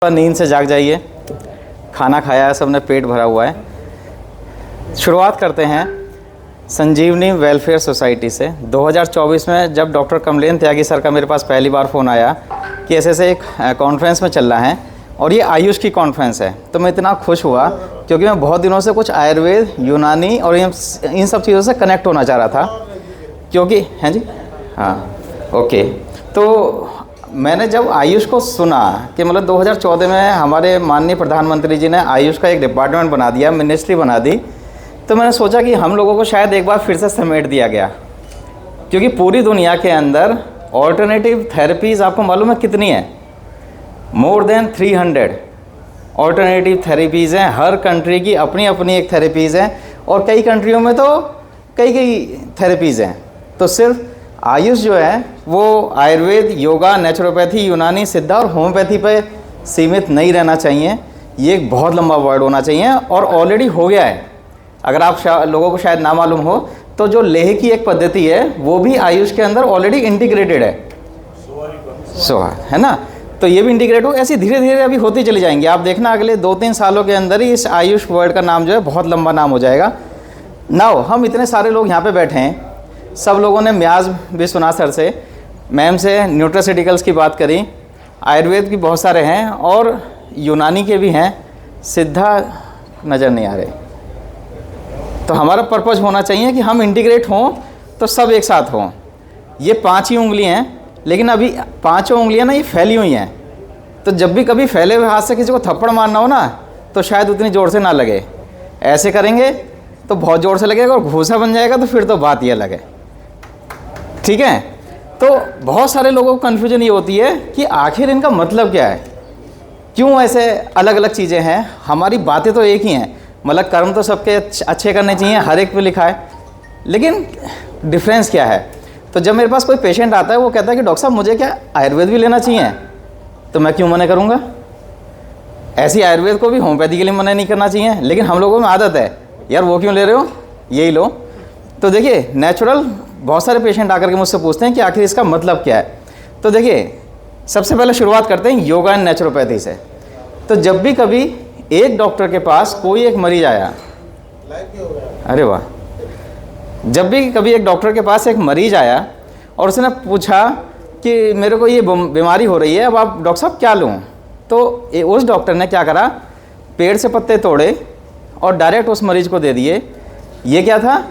नींद से जाग जाइए। खाना खाया है, सबने पेट भरा हुआ है। शुरुआत करते हैं संजीवनी वेलफेयर सोसाइटी से। 2024 में जब डॉक्टर कमलेन त्यागी सर का मेरे पास पहली बार फ़ोन आया कि ऐसे एक कॉन्फ्रेंस में चल रहा है और ये आयुष की कॉन्फ्रेंस है, तो मैं इतना खुश हुआ क्योंकि मैं बहुत दिनों से कुछ आयुर्वेद, यूनानी और इन सब चीज़ों से कनेक्ट होना चाह रहा था। क्योंकि हैं जी, हाँ, ओके। तो मैंने जब आयुष को सुना कि मतलब 2014 में हमारे माननीय प्रधानमंत्री जी ने आयुष का एक डिपार्टमेंट बना दिया, मिनिस्ट्री बना दी, तो मैंने सोचा कि हम लोगों को शायद एक बार फिर से समेट दिया गया। क्योंकि पूरी दुनिया के अंदर ऑल्टरनेटिव थेरेपीज़ आपको मालूम है कितनी है? मोर देन 300 ऑल्टरनेटिव थेरेपीज़ हैं। हर कंट्री की अपनी अपनी एक थेरेपीज़ हैं और कई कंट्रियों में तो कई थेरेपीज़ हैं। तो सिर्फ आयुष जो है वो आयुर्वेद, योगा, नेचुरोपैथी, यूनानी, सिद्धा और होम्योपैथी पे सीमित नहीं रहना चाहिए। ये एक बहुत लंबा वर्ड होना चाहिए और ऑलरेडी हो गया है। अगर आप लोगों को शायद ना मालूम हो तो जो लेह की एक पद्धति है वो भी आयुष के अंदर ऑलरेडी इंटीग्रेटेड है। है ना? तो ये भी इंटीग्रेट हो, ऐसी धीरे धीरे अभी होती चली जाएंगी। आप देखना अगले 2-3 सालों के अंदर ही इस आयुष वर्ड का नाम जो है बहुत लंबा नाम हो जाएगा। नाउ हम इतने सारे लोग यहाँ पे बैठे हैं, सब लोगों ने म्याज भी सुना सर से, मैम से न्यूट्रास्यूटिकल्स की बात करी, आयुर्वेद की बहुत सारे हैं और यूनानी के भी हैं, सिद्धा नज़र नहीं आ रहे। तो हमारा पर्पज़ होना चाहिए कि हम इंटीग्रेट हों तो सब एक साथ हों। ये 5 ही उंगलियां हैं, लेकिन अभी 5 उंगलियां ना ये फैली हुई हैं। तो जब भी कभी फैले हुए हाथ से किसी को थप्पड़ मारना हो ना तो शायद उतनी ज़ोर से ना लगे। ऐसे करेंगे तो बहुत ज़ोर से लगेगा और घूसा बन जाएगा तो फिर तो बात ये अलग है। ठीक है? तो बहुत सारे लोगों को कन्फ्यूजन ये होती है कि आखिर इनका मतलब क्या है, क्यों ऐसे अलग अलग चीज़ें हैं। हमारी बातें तो एक ही हैं, मतलब कर्म तो सबके अच्छे करने चाहिए, हर एक पे लिखा है, लेकिन डिफरेंस क्या है। तो जब मेरे पास कोई पेशेंट आता है वो कहता है कि डॉक्टर साहब मुझे क्या आयुर्वेद भी लेना चाहिए, तो मैं क्यों मना करूँगा। ऐसी आयुर्वेद को भी होम्योपैथी के लिए मना नहीं करना चाहिए, लेकिन हम लोगों में आदत है यार वो क्यों ले रहे हो, यही लो। तो देखिए नेचुरल बहुत सारे पेशेंट आकर के मुझसे पूछते हैं कि आखिर इसका मतलब क्या है। तो देखिए सबसे पहले शुरुआत करते हैं योगा एंड नेचुरोपैथी से। तो जब भी कभी एक डॉक्टर के पास कोई एक मरीज आया, अरे वाह, जब भी कभी एक डॉक्टर के पास एक मरीज आया और उसने पूछा कि मेरे को ये बीमारी हो रही है, अब आप डॉक्टर साहब क्या लूँ, तो उस डॉक्टर ने क्या करा, पेड़ से पत्ते तोड़े और डायरेक्ट उस मरीज को दे दिए। ये क्या था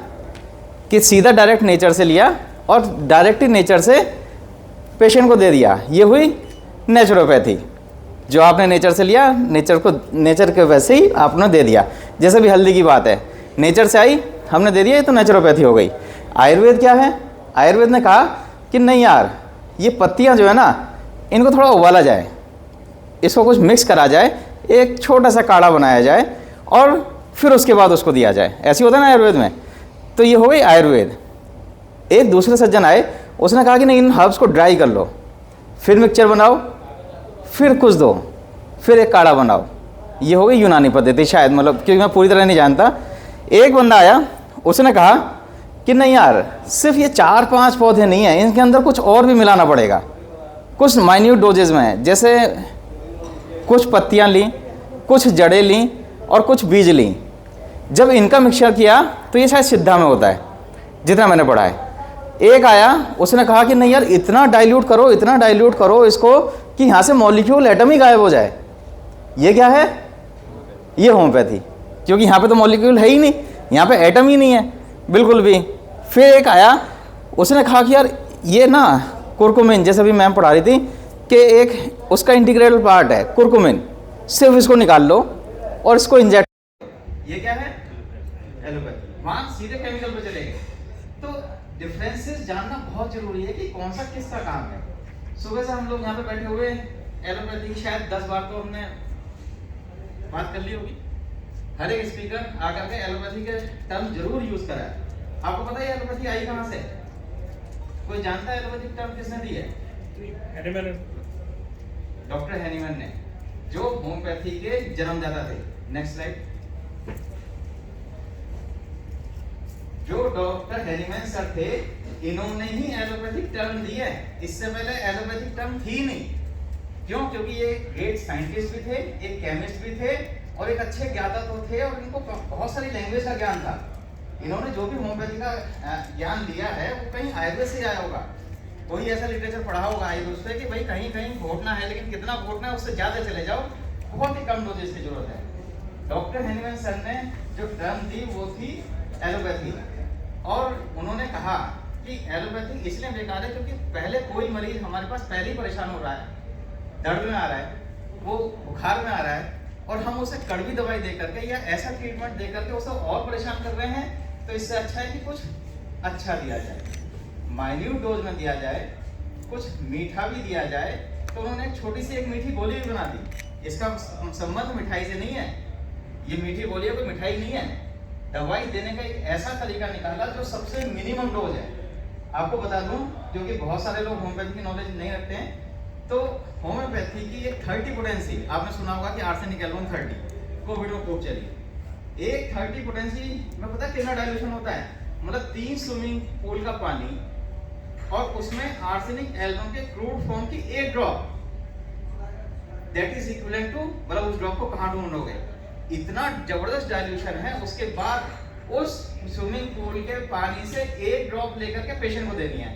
कि सीधा डायरेक्ट नेचर से लिया और डायरेक्ट ही नेचर से पेशेंट को दे दिया। ये हुई नेचुरोपैथी। जो आपने नेचर से लिया, नेचर के वैसे ही आपने दे दिया। जैसे भी हल्दी की बात है, नेचर से आई हमने दे दिया, ये तो नेचुरोपैथी हो गई। आयुर्वेद क्या है? आयुर्वेद ने कहा कि नहीं यार, ये पत्तियां जो है ना इनको थोड़ा उबाला जाए, इसको कुछ मिक्स करा जाए, एक छोटा सा काढ़ा बनाया जाए और फिर उसके बाद उसको दिया जाए। ऐसे होता है ना आयुर्वेद में। तो ये हो गई आयुर्वेद। एक दूसरे सज्जन आए, उसने कहा कि नहीं इन हर्ब्स को ड्राई कर लो, फिर मिक्सचर बनाओ, फिर कुछ दो, फिर एक काढ़ा बनाओ। ये हो गई यूनानी पद्धति शायद, मतलब क्योंकि मैं पूरी तरह नहीं जानता। एक बंदा आया, उसने कहा कि नहीं यार सिर्फ ये 4-5 पौधे नहीं हैं, इनके अंदर कुछ और भी मिलाना पड़ेगा, कुछ माइन्यूट डोजेज में है। जैसे कुछ पत्तियाँ ली, कुछ जड़ें ली और कुछ बीज ली। जब इनका मिक्सचर किया तो ये शायद सिद्धा में होता है, जितना मैंने पढ़ा है। एक आया, उसने कहा कि नहीं यार इतना डाइल्यूट करो, इतना डाइल्यूट करो इसको कि यहाँ से मॉलिक्यूल एटम ही गायब हो जाए। ये क्या है? ये होम्योपैथी। क्योंकि यहाँ पे तो मॉलिक्यूल है ही नहीं, यहाँ पे एटम ही नहीं है बिल्कुल भी। फिर एक आया, उसने कहा कि यार ये ना कुरकुमिन, जैसे भी मैम पढ़ा रही थी कि एक उसका इंटीग्रेटेड पार्ट है कुरकुमिन, सिर्फ इसको निकाल लो और इसको इंजेक्ट। ये क्या है? एलोपैथी। वहाँ सीधे केमिकल पे चले गए। तो डिफरेंसेस जानना बहुत जरूरी है कि कौन सा किसका काम है। सुबह से हम लोग यहाँ पे बैठे हुए, एलोपैथी की शायद 10 बार तो हमने बात कर ली होगी। हर एक स्पीकर आकर के एलोपैथी के टर्म जरूर यूज करा है। आपको पता है एलोपैथी आई कहाँ से? कोई जानता है एलोपैथी टर्म किसने दी है? डॉक्टर हैनीमैन ने, जो होम्योपैथी के जन्मदाता थे। Next slide. जो डॉक्टर हैनीमैन सर थे, इन्होंने ही एलोपैथिक टर्म दी है। इससे पहले एलोपैथिक टर्म थी नहीं। क्यों? क्योंकि ये ग्रेट साइंटिस्ट भी थे, एक केमिस्ट भी थे और एक अच्छे ज्ञाता तो थे, और इनको बहुत सारी लैंग्वेज का ज्ञान था। इन्होंने जो भी होम्योपैथी का ज्ञान लिया है वो कहीं आयुर्वेद से आया होगा, कोई ऐसा लिटरेचर पढ़ा होगा आयुर्वेद से कि भाई कहीं कहीं घोटना है, लेकिन कितना घोटना है उससे ज़्यादा चले जाओ, बहुत ही कम डोजेस की जरूरत है। डॉक्टर हेनिमैन सर ने जो टर्म दी वो थी एलोपैथी, और उन्होंने कहा कि एलोपैथी इसलिए बेकार है क्योंकि पहले कोई मरीज हमारे पास पहले ही परेशान हो रहा है, दर्द में आ रहा है, वो बुखार में आ रहा है, और हम उसे कड़वी दवाई दे करके या ऐसा ट्रीटमेंट दे करके उसे और परेशान कर रहे हैं। तो इससे अच्छा है कि कुछ अच्छा दिया जाए, माइन्यूट डोज में दिया जाए, कुछ मीठा भी दिया जाए। तो उन्होंने एक छोटी सी एक मीठी गोली भी बना दी। इसका संबंध मिठाई से नहीं है, ये मीठी गोली कोई मिठाई नहीं है, दवाई देने का एक ऐसा तरीका निकाला जो सबसे मिनिमम डोज है। आपको बता दूं, क्योंकि बहुत सारे लोग होम्योपैथी की नॉलेज नहीं रखते हैं, तो होम्योपैथी की एक 30 पोटेंसी, आपने सुना होगा कि आर्सेनिक एल्बम 30 कोविड में खूब चली। एक 30 पोटेंसी में पता है कितना डाइल्यूशन होता है? मतलब 3 स्विमिंग पूल का पानी और उसमें आर्सेनिक एल्बम के क्रूड फॉर्म की एक drop, that is equivalent to, मतलब उस ड्रॉप को कहां ढूंढोगे? इतना जबरदस्त डाइल्यूशन है। उसके बाद उस स्विमिंग पूल के पानी से एक ड्रॉप लेकर के पेशेंट को देनी है,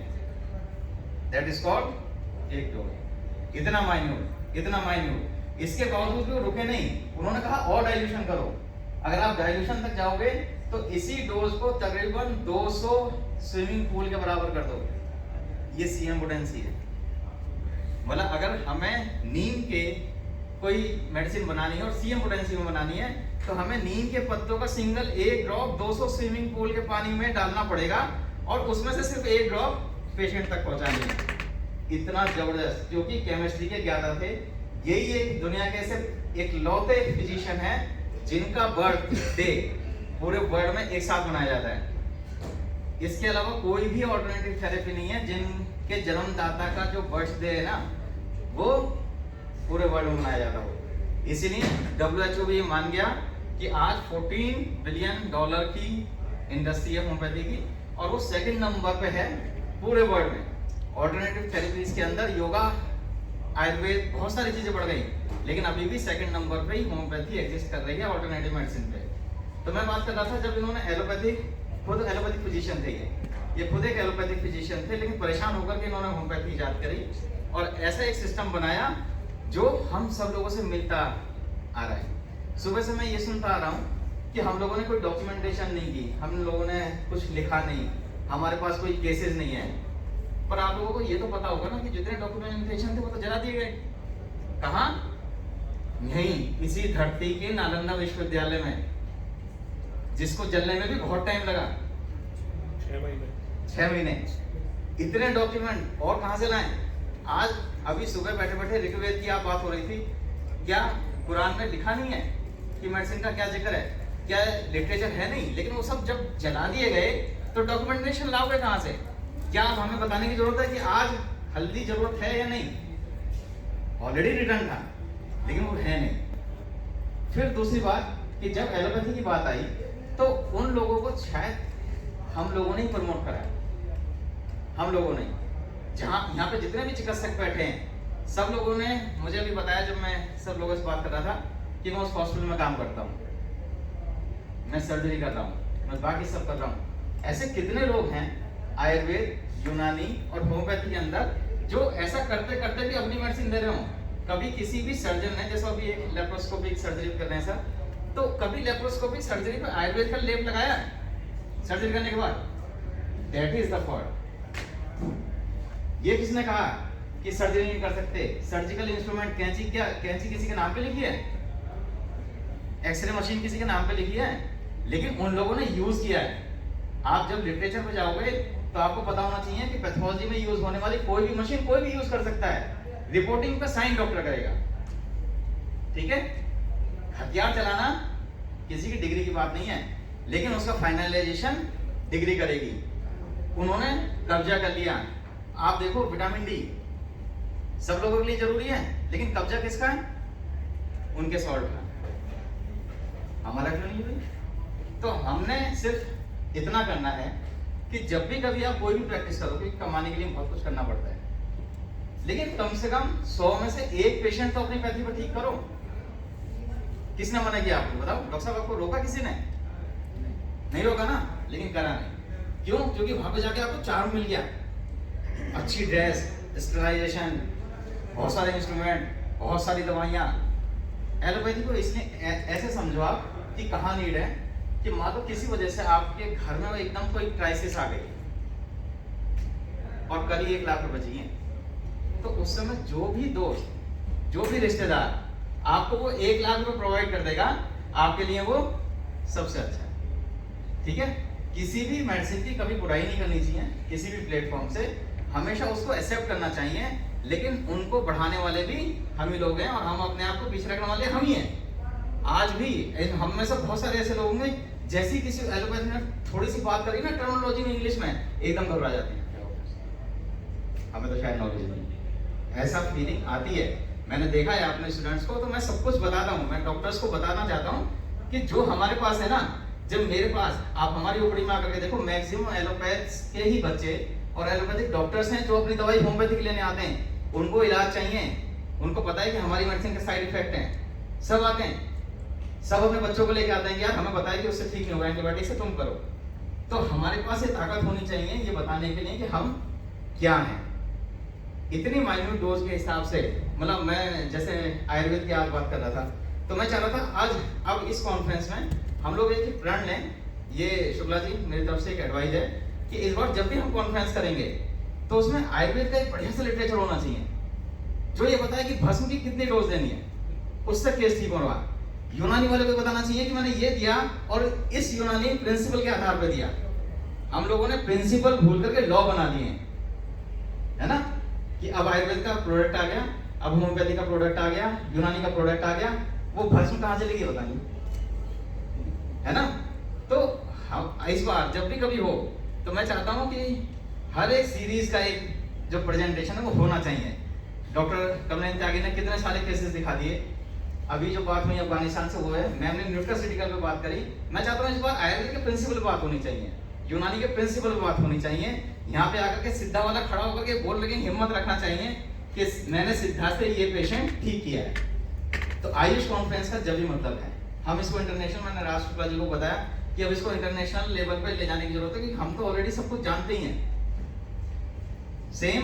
दैट इज कॉल्ड एक डोज। इतना माइन्यूट, इतना माइन्यूट। इसके बावजूद भी वो रुके नहीं, उन्होंने कहा और डाइल्यूशन करो। अगर आप डाइल्यूशन तक जाओगे तो इसी डोज को तकरीबन 200 स्विमिंग पूल के बराबर कर दो। ये सीएम पोटेंसी है। मतलब अगर हमें नीम के कोई मेडिसिन बनानी है और सीएम पोटेंसी में बनानी है, तो हमें नीम के पत्तों का सिंगल एक ड्रॉप 200 स्विमिंग पूल के पानी में डालना पड़ेगा, और उसमें से सिर्फ एक ड्रॉप पेशेंट तक पहुंचानी है। इतना जबरदस्त, क्योंकि केमिस्ट्री के ज्ञाता थे। यही एक दुनिया के सिर्फ एक लौते फिजिशियन है जिनका बर्थडे पूरे वर्ल्ड में एक साथ मनाया जाता है। इसके अलावा कोई भी ऑल्टरनेटिव थेरेपी नहीं है जिनके जन्मदाता का जो बर्थडे है ना, वो पूरे वर्ल्ड में मनाया जाता हो। इसीलिए WHO भी मान गया कि आज $14 बिलियन की इंडस्ट्री है होम्योपैथी की, और वो सेकंड नंबर पे है पूरे वर्ल्ड में। ऑल्टरनेटिव थेरेपीज के अंदर योगा, आयुर्वेद, बहुत सारी चीजें बढ़ गई, लेकिन अभी भी सेकंड नंबर पे ही होम्योपैथी एग्जिस्ट कर रही है ऑल्टरनेटिव मेडिसिन पे। तो मैं बात कर रहा था, जब इन्होंने खुद एलोपैथिक फिजिशियन थे, ये खुद एक एलोपैथिक फिजिशियन थे, लेकिन परेशान होकर के इन्होंने होम्योपैथी इजाद करी और ऐसा एक सिस्टम बनाया जो हम सब लोगों से मिलता आ रहा है। सुबह से मैं ये सुनता आ रहा हूँ कि हम लोगों ने कोई डॉक्यूमेंटेशन नहीं की, हम लोगों ने कुछ लिखा नहीं, हमारे पास कोई केसेस नहीं है। पर आप लोगों को ये तो पता होगा ना कि जितने डॉक्यूमेंटेशन थे वो तो जला दिए गए। कहाँ? यहीं इसी धरती के नालंदा विश्वविद्यालय में, जिसको जलने में भी बहुत टाइम लगा, 6 महीने। इतने डॉक्यूमेंट और कहां से लाएं? आज अभी सुबह बैठे बैठे ऋग्वेद की आप बात हो रही थी, क्या कुरान में लिखा नहीं है कि मेडिसिन का क्या जिक्र है? क्या लिटरेचर है? नहीं। लेकिन वो सब जब जला दिए गए तो डॉक्यूमेंटेशन लाओगे कहां से? क्या हमें बताने की जरूरत है कि आज हल्दी जरूरत है या नहीं? ऑलरेडी रिटर्न था, लेकिन वो है नहीं। फिर दूसरी बात कि जब एलोपैथी की बात आई तो उन लोगों को शायद हम लोगों ने ही प्रमोट करा, हम लोगों ने। जहाँ यहाँ पे जितने भी चिकित्सक बैठे हैं, सब लोगों ने मुझे अभी बताया, जब मैं सब लोगों से बात कर रहा था, कि मैं उस हॉस्पिटल में काम करता हूँ, मैं सर्जरी कर रहा हूँ, मैं बाकी सब कर रहा हूँ। ऐसे कितने लोग हैं आयुर्वेद, यूनानी और होम्योपैथी के अंदर जो ऐसा करते करते भी अपनी मेडिसिन दे रहे हो। कभी किसी भी सर्जन ने, जैसे अभी एक लेप्रोस्कोपिक सर्जरी कर रहे हैं सर, तो कभी लेप्रोस्कोपिक सर्जरी पे आयुर्वेद का लेप लगाया सर्जरी करने के बाद? That is the fault. ये किसने कहा कि सर्जरी नहीं कर सकते? सर्जिकल इंस्ट्रूमेंट, कैंची, क्या कैंची किसी के नाम पे लिखी है? एक्सरे मशीन किसी के नाम पे लिखी है? लेकिन उन लोगों ने यूज किया है। आप जब लिटरेचर पे जाओगे तो आपको पता होना चाहिए कि पैथोलॉजी में यूज होने वाली कोई भी मशीन कोई भी यूज कर सकता है। रिपोर्टिंग पे साइन डॉक्टर करेगा, ठीक है? हथियार चलाना किसी की डिग्री की बात नहीं है, लेकिन उसका फाइनलाइजेशन डिग्री करेगी। उन्होंने कब्जा कर लिया। आप देखो, विटामिन डी सब लोगों के लिए जरूरी है, लेकिन कब्जा किसका है? उनके सॉल्ट का। हमारा क्यों नहीं भाई? तो हमने सिर्फ इतना करना है कि जब भी कभी आप कोई भी प्रैक्टिस करोगे, कमाने के लिए बहुत कुछ करना पड़ता है। लेकिन कम से कम 100 में से एक पेशेंट तो अपनी पैथी को ठीक करो। किसने मना किया आपको? बताओ। डॉक्टर साहब आपको रोका किसी ने? नहीं रोका ना, लेकिन करा नहीं। क्यों? क्योंकि वहां पे जाके आपको चार्म मिल गया, अच्छी ड्रेस, स्टरलाइजेशन, बहुत सारे इंस्ट्रूमेंट, बहुत सारी दवाइयाँ। एलोपैथी को इसलिए ऐसे समझो आप कि कहाँ नीड है कि मान लो किसी वजह से आपके घर में एकदम कोई क्राइसिस आ गई और कल ही 1 लाख रुपए चाहिए, तो उस समय जो भी दोस्त, जो भी रिश्तेदार आपको वो 1 लाख रुपए प्रोवाइड कर देगा, आपके लिए वो सबसे अच्छा है। ठीक है? किसी भी मेडिसिन की कभी बुराई नहीं करनी चाहिए, किसी भी प्लेटफॉर्म से हमेशा उसको एक्सेप्ट करना चाहिए, लेकिन उनको बढ़ाने वाले भी हम ही लोग हैं और हम अपने आप को पीछे रखने वाले हम ही हैं। आज भी हम में से बहुत सारे ऐसे लोग होंगे, जैसे ही किसी एलोपैथी में थोड़ी सी बात करी ना टर्मिनोलॉजी में इंग्लिश में, एकदम घबरा जाते हैं। हमें तो शायद नॉलेज नहीं, ऐसा फीलिंग आती है। मैंने देखा है अपने स्टूडेंट्स को, तो मैं सब कुछ बताता हूँ। मैं डॉक्टर्स को बताना चाहता हूँ कि जो हमारे पास है ना, जब मेरे पास आप हमारी ओपीडी में आकर के देखो, मैक्सिमम एलोपैथ्स के ही बच्चे और एलोपैथिक डॉक्टर्स हैं जो अपनी दवाई होम्योपैथिक लेने आते हैं। उनको इलाज चाहिए, उनको पता है कि हमारी मेडिसिन के साइड इफेक्ट हैं, सब आते हैं, सब अपने बच्चों को लेके आते हैं कि यार हमें बताया कि उससे ठीक नहीं होगा, एंटीबायोटिक से तुम करो। तो हमारे पास ये ताकत होनी चाहिए ये बताने के लिए कि हम क्या हैं। इतनी माइन्यूट डोज के हिसाब से, मतलब मैं जैसे आयुर्वेद की आज बात कर रहा था, तो मैं चाह रहा था आज अब इस कॉन्फ्रेंस में हम लोग एक प्रण लें। ये शुक्ला जी मेरी तरफ से एक एडवाइस है कि इस बार जब भी हम कॉन्फ्रेंस करेंगे तो उसमें आयुर्वेद का एक बढ़िया सा लिटरेचर होना चाहिए जो ये बताए कि भस्म की कितनी डोज देनी है, उससे केस ठीक हो रहा है। यूनानी वाले को बताना चाहिए कि मैंने ये दिया और इस यूनानी प्रिंसिपल के आधार पर दिया। हम लोगों ने प्रिंसिपल भूल करके लॉ बना दिए, है ना, कि अब आयुर्वेद का प्रोडक्ट आ गया, अब होम्योपैथी का प्रोडक्ट आ गया, यूनानी का प्रोडक्ट आ गया, वो भस्म कहाँ चलेगी पता नहीं, है ना। तो हम इस बार जब भी कभी हो तो मैं चाहता हूँ कि हर एक सीरीज का एक जो प्रेजेंटेशन है वो होना चाहिए। डॉक्टर कमलेश त्यागी ने कितने सारे केसेस दिखा दिए। अभी जो बात हुई अफगानिस्तान से वो है, मैम ने न्यूट्रास्यूटिकल पे बात करी। मैं चाहता हूँ इस बार आयुर्वेद के प्रिंसिपल पे बात होनी चाहिए, यूनानी के प्रिंसिपल पे बात होनी चाहिए। यहाँ पे आकर के सिद्धा वाला खड़ा होकर के बोल लगे, हिम्मत रखना चाहिए कि मैंने सिद्धा से ये पेशेंट ठीक किया है। तो आयुष कॉन्फ्रेंस का जब भी मतलब है, हम इसको इंटरनेशनल, मैंने राज शुक्ला जी को बताया कि अब इसको इंटरनेशनल लेवल पे ले जाने की जरूरत है, कि हम तो ऑलरेडी सब कुछ जानते ही हैं। सेम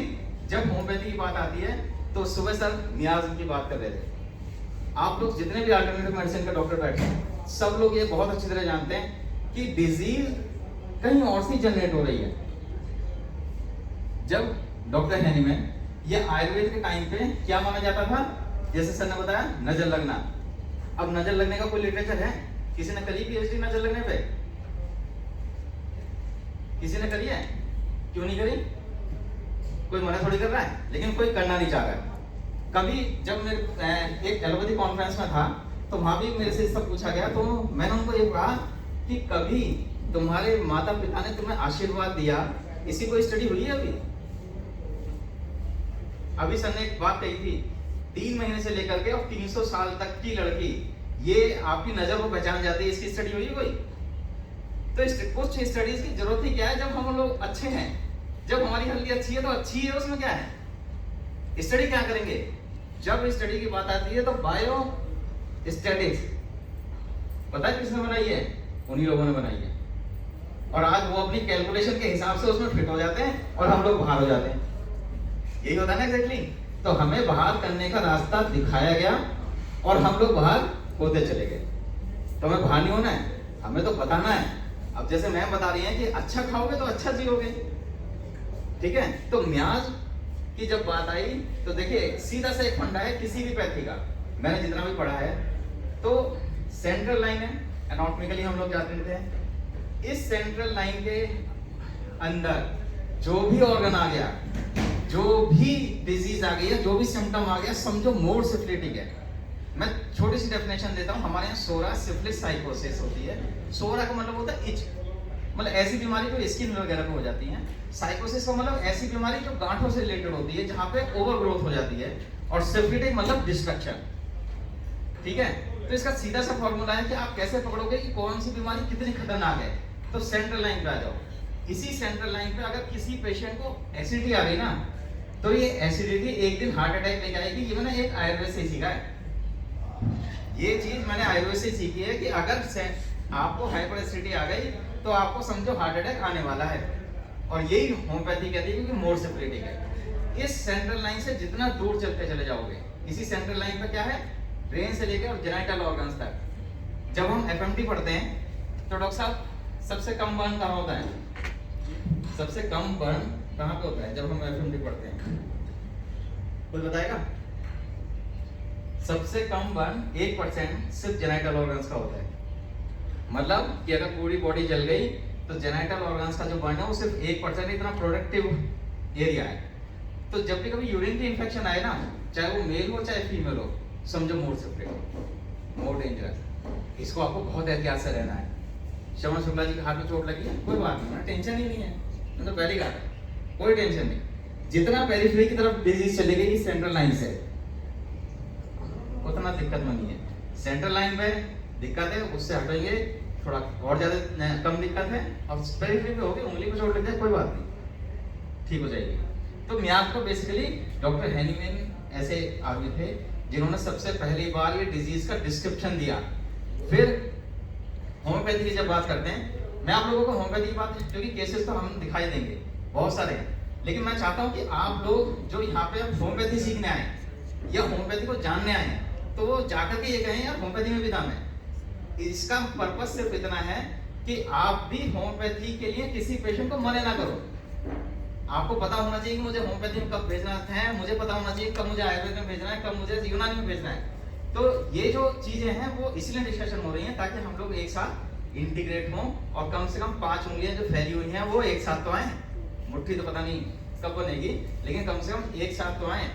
जब होम्योपैथी की बात आती है तो सुबह सर नियाज की बात कर रहे थे। आप लोग जितने भी अल्टरनेटिव मेडिसिन के डॉक्टर बैठे हैं, सब लोग ये बहुत अच्छी तरह जानते हैं कि डिजीज कहीं और से जनरेट हो रही है। जब डॉक्टर हैनीमैन, ये आयुर्वेद के टाइम पे क्या माना जाता था, जैसे सर ने बताया नजर लगना। अब नजर लगने का कोई लिटरेचर है? किसी ने करी पीएचडी नजर लगने पे? किसी ने करी है? क्यों नहीं करी? कोई मना थोड़ी कर रहा है, लेकिन कोई करना नहीं चाह रहा है। कभी जब मेरे एक एलोपैथी कॉन्फ्रेंस में था तो वहां भी मेरे से सब पूछा गया, तो मैंने उनको ये कहा कि कभी तुम्हारे माता पिता ने तुम्हें आशीर्वाद दिया, इसी को स्टडी हुई है? अभी सर ने एक बात कही थी, 3 महीने से लेकर के और 300 साल तक की लड़की ये आपकी नजर को पहचान जाती है, इसकी स्टडी हुई कोई? तो कुछ स्टडीज की जरूरत ही क्या है? जब हम लोग अच्छे हैं, जब हमारी हेल्थ अच्छी है तो अच्छी है, उसमें क्या है? स्टडी क्या करेंगे? जब स्टडी की बात आती है तो बायो स्टैटिक्स पता है किसने बनाई है? उन्हीं लोगों ने बनाई है। और आज वो अपनी कैलकुलेशन के हिसाब से उसमें फिट हो जाते हैं और हम लोग बाहर हो जाते हैं। यही होता है ना एग्जैक्टली। तो हमें बाहर करने का रास्ता दिखाया गया और हम लोग बाहर होते चले गए। तो हमें बाहर नहीं होना है, हमें तो बताना है। अब जैसे मैम बता रही है कि अच्छा खाओगे तो अच्छा जियोगे, ठीक है। तो म्याज की जब बात आई तो देखिए सीधा सा एक फंडा है किसी भी पैथी का, मैंने जितना भी पढ़ा है, तो सेंट्रल लाइन है, एनाटॉमिकली हम लोग जानते हैं। इस सेंट्रल लाइन के अंदर जो भी ऑर्गन आ गया, जो भी डिजीज आ गई है, जो भी सिम्टम आ गया, समझो मोड सिफिलिटिक है। मैं छोटी सी डेफिनेशन देता हूँ। हमारे यहाँ सोरा, सिफिलिस, साइकोसिस होती है। सोरा का मतलब होता है इच, मतलब ऐसी बीमारी जो स्किन वगैरह पे हो जाती है। साइकोसिस का मतलब ऐसी बीमारी जो गांठों से रिलेटेड होती है, जहाँ पे ओवर ग्रोथ हो जाती है। और सिफिलिटिक मतलब डिस्ट्रक्शन, ठीक है। तो इसका सीधा सा फॉर्मूला है कि आप कैसे पकड़ोगे कि कौन सी बीमारी कितनी खतरनाक है। तो सेंट्रल लाइन पे आ जाओ। इसी सेंट्रल लाइन पे अगर किसी पेशेंट को एसिडिटी आ गई ना, तो ये एसिडिटी एक दिन हार्ट अटैक लेके आएगी, ये मैंने एक आयुर्वेद से सीखा है। ये चीज मैंने आयुर्वेद से सीखी है कि अगर आपको हाइपर एसिडिटी आ गई तो आपको समझो हार्ट अटैक आने वाला है। और यही होम्योपैथी कहती है, क्योंकि मोड सेपरेटिंग है। इस सेंट्रल लाइन से जितना दूर चलते चले जाओगे, इसी सेंट्रल लाइन पर क्या है, ब्रेन से लेकर और जेनिटल ऑर्गन्स तक। जब हम एफएमटी पढ़ते हैं तो डॉक्टर साहब सबसे कम बर्न कहाँ होता है? सबसे कम बर्न कहाँ पे होता है जब हम एफएमटी पढ़ते हैं? कोई बताएगा? सबसे कम बर्न 1% सिर्फ जेनिटल ऑर्गन्स का होता है। मतलब कि अगर पूरी बॉडी जल गई तो जेनिटल ऑर्गन्स का जो बर्न है वो सिर्फ 1%, इतना प्रोडक्टिव एरिया है। तो जब भी कभी यूरिन की इंफेक्शन आए ना, चाहे वो मेल हो चाहे फीमेल हो, समझो मोड सेपरेट, मोर डेंजरस। इसको आपको बहुत एहतियात से रहना है। श्रवण शुक्ला जी के हाथ में चोट लगी है, कोई बात नहीं, टेंशन ही नहीं है, मैं तो पहले कहा था, कोई टेंशन नहीं। जितना पेरिफेरी की तरफ डिजीज चली गई सेंट्रल लाइन से, उतना दिक्कत नहीं है। सेंट्रल लाइन पे दिक्कत है, उससे हटेंगे थोड़ा और ज्यादा कम दिक्कत है, और पेरिफेरी पे होगी, उंगली पे चोट लग जाए कोई बात नहीं, ठीक हो जाएगी। तो म्याद को बेसिकली डॉक्टर हैनीमैन ऐसे आदमी थे जिन्होंने सबसे पहली बार ये डिजीज का डिस्क्रिप्शन दिया। फिर होम्योपैथी की जब बात करते हैं, मैं आप लोगों को होम्योपैथी की बात, क्योंकि केसेस तो हम दिखाई देंगे बहुत सारे हैं, लेकिन मैं चाहता हूं कि आप लोग जो यहाँ पे होम्योपैथी सीखने आए या होम्योपैथी को जानने आए हैं, तो वो जाकर के ये कहें यार होम्योपैथी में भी दाम है। इसका पर्पस सिर्फ इतना है कि आप भी होम्योपैथी के लिए किसी पेशेंट को मना ना करो। आपको पता होना चाहिए कि मुझे होम्योपैथी में कब भेजना है, मुझे पता होना चाहिए कब मुझे आयुर्वेद में भेजना है, कब मुझे यूनानी में भेजना है। तो ये जो चीजें हैं वो इसलिए डिस्कशन हो रही हैं ताकि हम लोग एक साथ इंटीग्रेट हों, और कम से कम 5 उंगलियां जो फैली हुई हैं वो एक साथ तो आए। मुट्ठी तो पता नहीं कब बनेगी, लेकिन कम से कम एक साथ तो आए।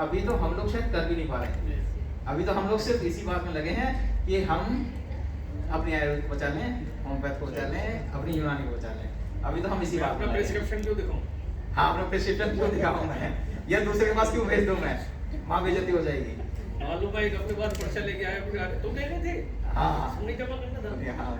अभी तो हम लोग शायद कर भी नहीं पा रहे हैं। अभी तो हम लोग सिर्फ इसी बात में लगे हैं कि हम अपनी आयुर्वेद को बचा लें, होम्योपैथ को बचा लें, अपनी यूनानी को बचा लें। अभी तो हम इसी बात में प्रिस्क्रिप्शन क्यों दिखाऊं? हाँ, अपना प्रिस्क्रिप्शन क्यों दिखाऊं मैं, या दूसरे के पास क्यों भेज दूं मैं, वहाँ बेइज्जती हो जाएगी। मालूम भाई अपने पास पर्चा लेके आया, फिर तुम कह रहे थे हाँ नहीं जमा करना था। हाँ,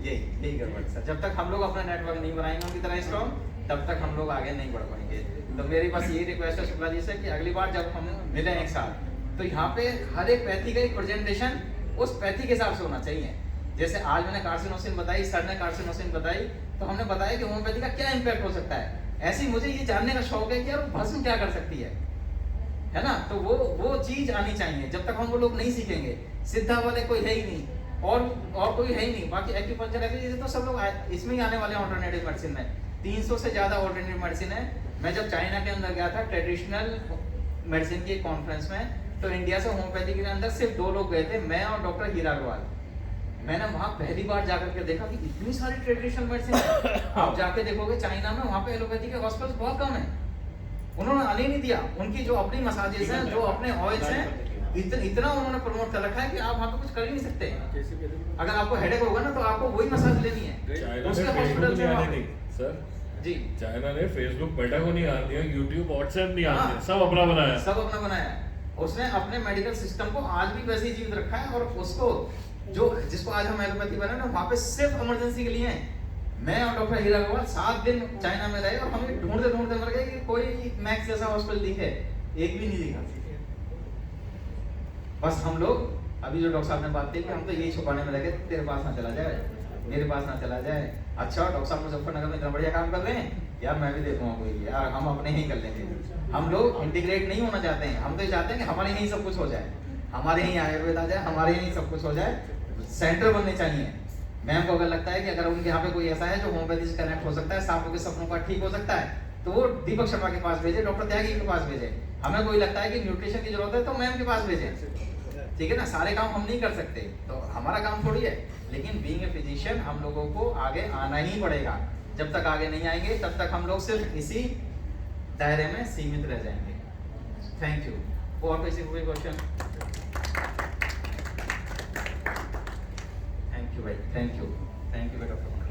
यही गड़बड़ सर। जब तक हम लोग अपना नेटवर्क नहीं बनाएंगे उनकी तरह स्ट्रॉन्ग, तब तक हम लोग आगे नहीं बढ़ पाएंगे। तो मेरी बस यही रिक्वेस्ट है शुक्ला जी से कि अगली बार जब हम मिलें एक साथ, तो यहाँ पे हर एक पैथी का एक प्रेजेंटेशन उस पैथी के हिसाब से होना चाहिए। जैसे आज मैंने कार्सिनोसिन बताई, सर ने कार्सिनोसिन बताई, तो हमने बताया कि होम्योपैथी का क्या इम्पैक्ट हो सकता है। ऐसे ही मुझे ये जानने का शौक है कि यार भस्म क्या कर सकती है ना। तो वो चीज आनी चाहिए। जब तक हम वो लोग नहीं सीखेंगे, सिद्धा वाले कोई है ही नहीं, और कोई है ही नहीं। बाकी एक्यूपंक्चर एक्यूपंक्चर तो सब लोग इसमें ही आने वाले हैं। ऑल्टरनेटिव मेडिसिन में 300 से ज्यादा ऑल्टरनेटिव मेडिसिन है। मैं जब चाइना के अंदर गया था ट्रेडिशनल मेडिसिन की कॉन्फ्रेंस में, तो इंडिया से होम्योपैथी के अंदर सिर्फ 2 लोग गए थे, मैं और डॉक्टर हीरा अग्रवाल। मैंने वहाँ पहली बार जाकर के देखा कि इतनी सारी ट्रेडिशनल मेडिसिन है। आप जाके देखोगे चाइना में, वहाँ पे एलोपैथी के हॉस्पिटल्स बहुत कम है। उन्होंने आने नहीं दिया। उनकी जो अपनी मसाजेस हैं, जो अपने ऑयल्स हैं, इतना उन्होंने प्रमोट कर रखा है कि आप वहाँ पे कुछ कर ही नहीं सकते। अगर आपको हेडेक होगा ना, तो आपको वही मसाज लेनी है। उसके हॉस्पिटल सर जी, चाइना ने फेसबुक मेटा को नहीं आन दिया, यूट्यूब व्हाट्सएप नहीं आन दिया, सब अपना बनाया, सब अपना बनाया। उसने अपने मेडिकल सिस्टम को आज भी वैसे ही जीवित रखा है। और उसको जिसको आज हम एलोपैथी बना ना, वहाँ पे सिर्फ इमरजेंसी के लिए हैं। मैं और डॉक्टर हीरा अग्रवाल 7 दिन चाइना में रहे, और हमें ढूंढते मर गए कि कोई मैक्स जैसा हॉस्पिटल दिखे, एक भी नहीं दिखा। बस हम लोग अभी जो डॉक्टर साहब ने बात की कि हम तो यही छुपाने में लगे, तेरे पास ना चला जाए, मेरे पास ना चला जाए। अच्छा डॉक्टर साहब मुजफ्फरनगर में इतना बढ़िया काम कर रहे हैं, यार मैं भी देखूंगा कोई, यार हम अपने ही कर लेंगे। हम लोग इंटीग्रेट नहीं होना चाहते हैं। हम तो ये चाहते हैं कि हमारे यहीं सब कुछ हो जाए, हमारे यहीं आयुर्वेद आ जाए, हमारे यहीं सब कुछ हो जाए। सेंटर बनने चाहिए। मैम को अगर लगता है कि अगर उनके यहाँ पे कोई ऐसा है जो होम्योपैथी से कनेक्ट हो सकता है, सांपों के सपनों का ठीक हो सकता है, तो वो दीपक शर्मा के पास भेजे, डॉक्टर त्यागी के पास भेजे। हमें कोई लगता है कि न्यूट्रिशन की जरूरत है, तो मैम के पास भेजे। ठीक है ना, सारे काम हम नहीं कर सकते, तो हमारा काम थोड़ी है। लेकिन बीइंग ए फिजिशियन हम लोगों को आगे आना ही पड़ेगा। जब तक आगे नहीं आएंगे, तब तक हम लोग सिर्फ इसी दायरे में सीमित रह जाएंगे। Thank you. और किसी को कोई क्वेश्चन? थैंक यू भाई, थैंक यू डॉक्टर।